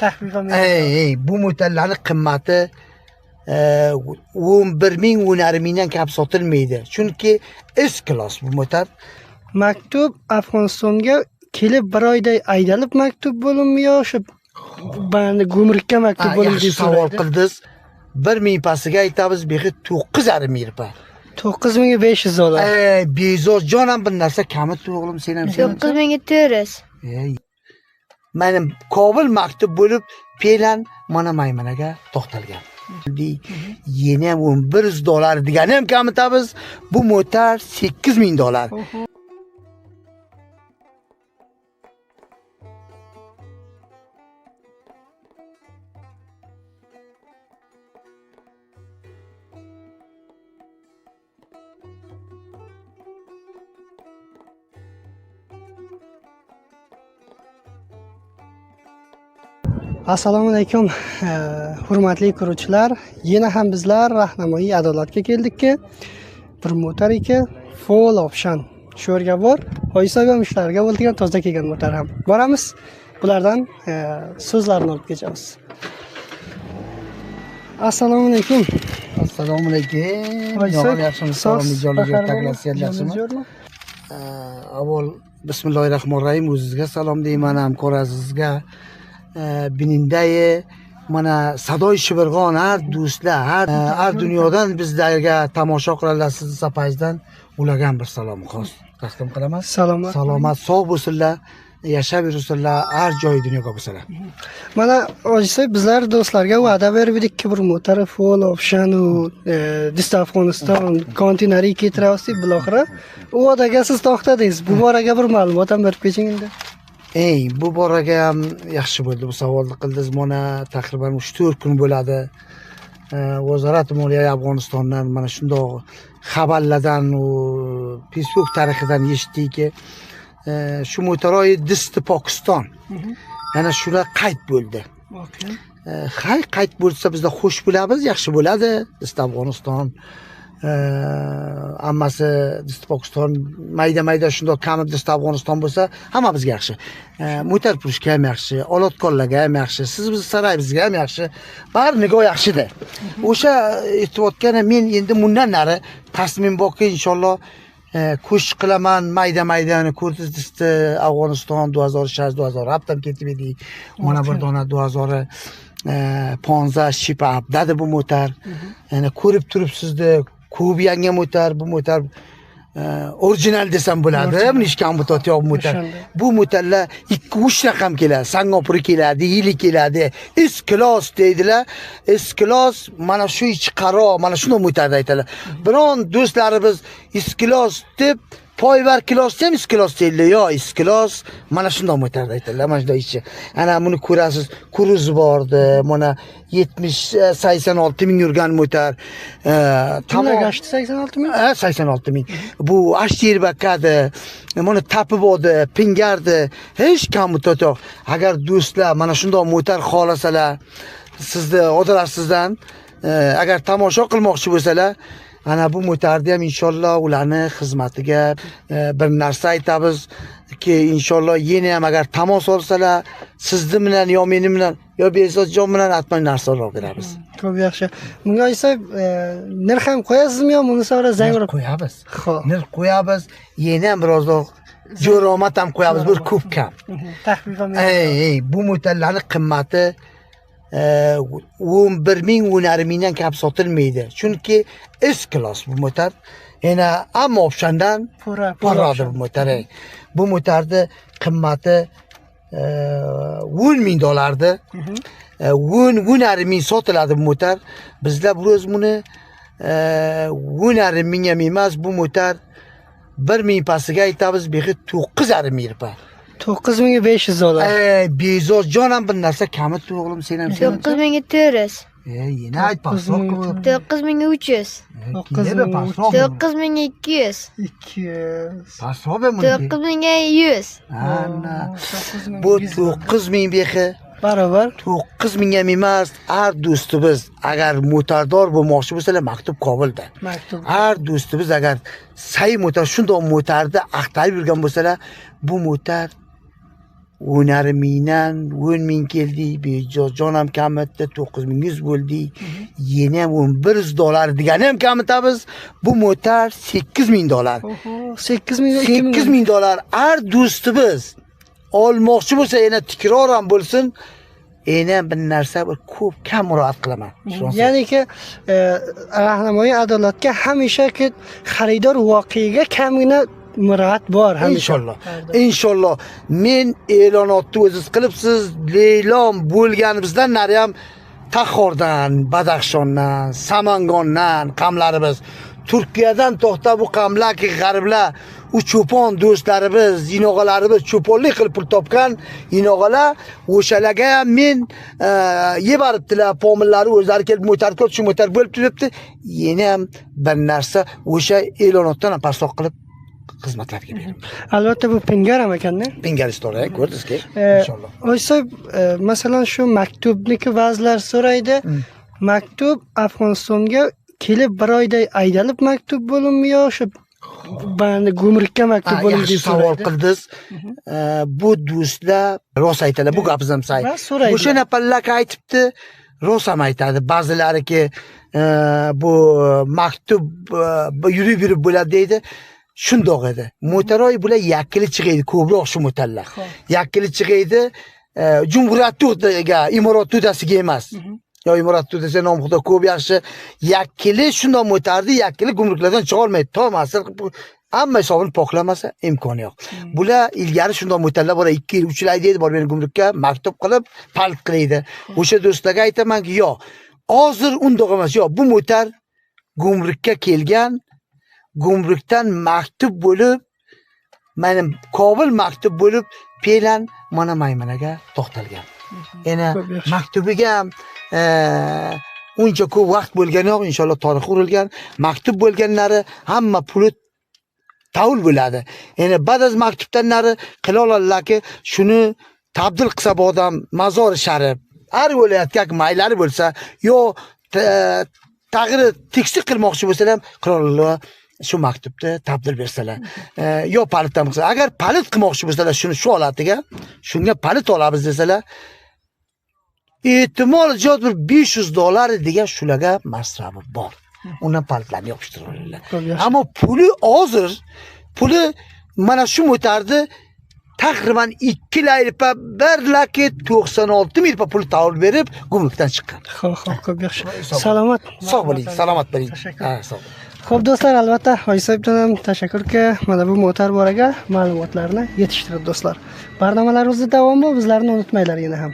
Taxfifam. Bu motorlarning qimmati 11 ming, 10 mingdan kam sotilmaydi. Chunki S klass bu motor. Maktub Afg'onistonga kelib bir oyda aydalib maktub bo'limmi yo o'sha bani gumrukka maktub bo'lim deb savol qildingiz. 1000 pasiga aytamiz, behi 9,5 ming rupiya. 9500 dolar. Bezos jonim bir narsa kamit o'g'lim, sen ham 9400. Mening Kobul maktub bo'lib pelan mana maymunaga to'xtalgan. Yeni ham 1100 dolar degani ham kamitamiz. Bu motor 8000 dolar. Assalomu alaykum, hurmatli ko'ruvchilar. Yana ham bizlar Rahnamoyi Adolatga keldikki, bir motor eki, full option. Shu yerga bor, Oysoyam ishlarga bo'lgan toza kelgan motor ham. Boramiz, bulardan so'zlarni olib kechamiz. Assalomu alaykum. Assalomu alaykum. Yaxshimisiz? Sog'lik joylarga takliflasizmi? Avval bismillahirrohmanirrohim, o'zingizga salom deyman, hamko'razingizga. Binindayi mana Sadoy Shibirg'on har do'stlar, har dunyodan bizlarga tomosha qilasiz sapajdan ularga bir salom xos taqdim qilaman. Salomat, sog' bo'lsinlar, yashab yursinlar, har joy dunyoga bo'lsinlar. Mana Ojisoy bizlar do'stlarga va'da berib edikki, bir motor full option u Afg'oniston kontineri keltiramiz deb buloqra. U va'daga siz to'xtadingiz. Bu boraga bir ma'lumot ham berib kechingizda. Bu boraga ham yaxshi bo'ldi bu savolni qildingiz. Mana taqriban 3-4 kun bo'ladi. Vazorat moliya Afg'onistondan mana shunday xabarlardan u Facebook tarixidan eshitdikki, shu motoroi Disti Pokiston. Yana shular qayd bo'ldi. Qayd bo'lsa bizda xush bo'lamiz, yaxshi bo'ladi. Disti Afg'oniston ammasi Disti Pokiston mayda shunday kamib Disti Afg'oniston bo'lsa, hamma bizga yaxshi. Motor purishga ham yaxshi, olotqonlarga ham yaxshi, siz biz saraybizga ham yaxshi. Bari nigoh yaxshida. O'sha aytayotgani men endi bundan nari tasmin borki inshaalloh ko'sh qilaman, maydani ko'rdiz Disti Afg'oniston 2006-2007 ham ketib edik. Mana bir dona 2015 shipa abdadi bu motor. Yana ko'rib turibsizda ko'p yangi motor, bu motor orijinal desam bo'ladi. Nishkan yo'q motor. Bu motorlar 2-3 raqam keladi. Singapur keladi, Yili keladi. S klass deydilar. S klass mana shu ichi qaro, mana shunday motorda aytadilar. Biron do'stlarimiz S klass deb Poyvar klass ham S klass deydilar. Yo, S klass mana shunday motorda aytadilar. Mana shunday ichi. Ana buni ko'rasiz, Cruz bordi. Mana 70-86 ming yurgan motor. Tamom 86 ming? 86 ming. Bu Ashtir bakadi. Mana tapi bo'ldi, pingardi. Hech kam motor yo'q. Agar do'stlar mana shunday motor xolasalar, sizni odalasizdan agar tomosha qilmoqchi bo'lsalar, ana bu motorni ham inshaalloh ularni xizmatiga bir narsa aytamizki, inshaalloh yana ham agar tomos olsalar, sizni bilan yo meni bilan yo Bezosjon bilan atmay narsalar beramiz. Xo'p, yaxshi. Bunga esa narx ham qo'yasizmi yo buni sonra zang urib qo'yamiz? Narx qo'yamiz, yana ham birozroq jo'romat ham qo'yamiz, bir ko'p kam. Taxfifam. Bu motorlarning qimmati 11 ming, 10 mingdan kam sotilmaydi. Chunki S klass bu motor. Yana hamma optiondan porodir bu motor. Bu motorni qimmati 10 ming dollardi. 10 ming sotiladi bu motor. Bizlar biroz buni 10 ming ham emas, bu motor 1000 pasiga aytamiz, behi 9,5 ming rupiya. 9500 dolar. Bezos jonim bir narsa kamit o'g'lim, sen ham 9400. Yine ayt pasroq. 9300. 9200. 200. Pasroq ben bunu. 9100. Ana. Bu 9000 behi. Barobar 9000 ham emas, har do'stimiz agar motordor bo'lmoqchi bo'lsalar, maktub Kobulda. Har do'stimiz agar say motor shunday motorda aqtalib yurgan bo'lsalar, bu motor 10,5 mingdan 10 ming keldik, bejon ham kamitdi, 9,100 bo'ldik, yana ham $1100 degani ham kamitamiz. Bu motor $8,000. Oho, 8,000 $8,000 har do'stimiz olmoqchi bo'lsa, yana takror ham bo'lsin, yana bir narsa bir ko'p kam murojaat qilaman. Ya'niki rahnamoyi adolatga hamisha xaridor voqeaga kamgina murojaat bor hamisha. Inshaalloh. Inshaalloh. Men e'lonotni o'zingiz qilibsiz. E'lon bo'lganimizdan nari ham Taxordan, Badaxshondan, Samangondan qamlarimiz, Turkiyadan to'xtab bu qamlarki g'arblar, u cho'pon do'stlarimiz, inog'alarimiz cho'ponlik qilib pul topgan inog'alar, o'shalarga ham men yebaribdilar, pomillari o'zlari kelib motor ko'p, shu motor bo'lib turibdi. Yana ham bir narsa o'sha e'lonotdan ham parsoq qilib xizmatlarga beraman. Albatta bu Pengar ham ekanda. Pengar istoriya ko'rdingizki, inshaalloh. Oysa masalan shu maktubniki ba'zilar so'raydi. Maktub Afg'onistonga kelib bir oyda aydalib maktub bo'limmi yo shu gumrukka maktub bo'lim deb savol qildingiz. Bu do'stlar rost aytadilar, bu gapimiz ham say. O'sha naparlar aytibdi, rost ham aytadi. Ba'zilariki bu maktub yurib bo'ladi deydi. Shundoq edi. Mo'taroy bular yakkili chiqaydi, ko'proq shu mo'tallar. Yakkili chiqaydi, Jumhuriyat to'daga, Imorat to'dasiga emas. Yo Imorat to'dasi nom xudo ko'p yaxshi. Yakkili shundoq mo'tardi, yakkili gumruklardan chiqa olmaydi. To'masir hamma hisobini poklamasa imkoni yo'q. Bular ilgari shundoq mo'tallar bor, 2 yil, 3 yil aytadi, bor meni gumrukka maktub qilib, palt qilaydi. O'sha do'stlarga aytamanki, yo'q. Hozir undoq emas, yo'q, bu mo'tar gumrukka kelgan, gumrukdan maktub bo'lib, mana Kobul maktub bo'lib, Pelan mana Maymanaga to'xtalgan. Yana maktubiga ham uncha ko'p vaqt bo'lgani yo'q, inshaalloh tarix urilgan. Maktub bo'lganlari hamma puli tavul bo'ladi. Yana ba'zi maktubdan nari qila oladilarki, shuni tabdil qilsa bu odam Mazor Sharif, har viloyatga maylari bo'lsa, yo tag'iri tekshir qilmoqchi bo'lsa ham qilollar. Shu maktubni tabdil bersalar, yo palitdan qilsa, agar palit qilmoqchi bo'lsalar, shuni shu holatiga, shunga palit olamiz desalar, ehtimol ziyod bir $500 degan shularga masrafi bor. Undan palitlarni yopishtiradilar. Ammo puli hozir, puli mana shu mo'tardi taxriban 2 layirpa 1,96 ming pul tavul berib gumrukdan chiqqan. Xo'p, ko'p yaxshi. Salomat. Sog' bo'ling, salomat bo'ling. Sog'. Xo'p do'stlar, albatta Oysoyibdan ham tashakkurki, mana bu motor boraga ma'lumotlarni yetishtirdi do'stlar. Barnomalarimizni davomi bizlarni unutmanglar yana ham.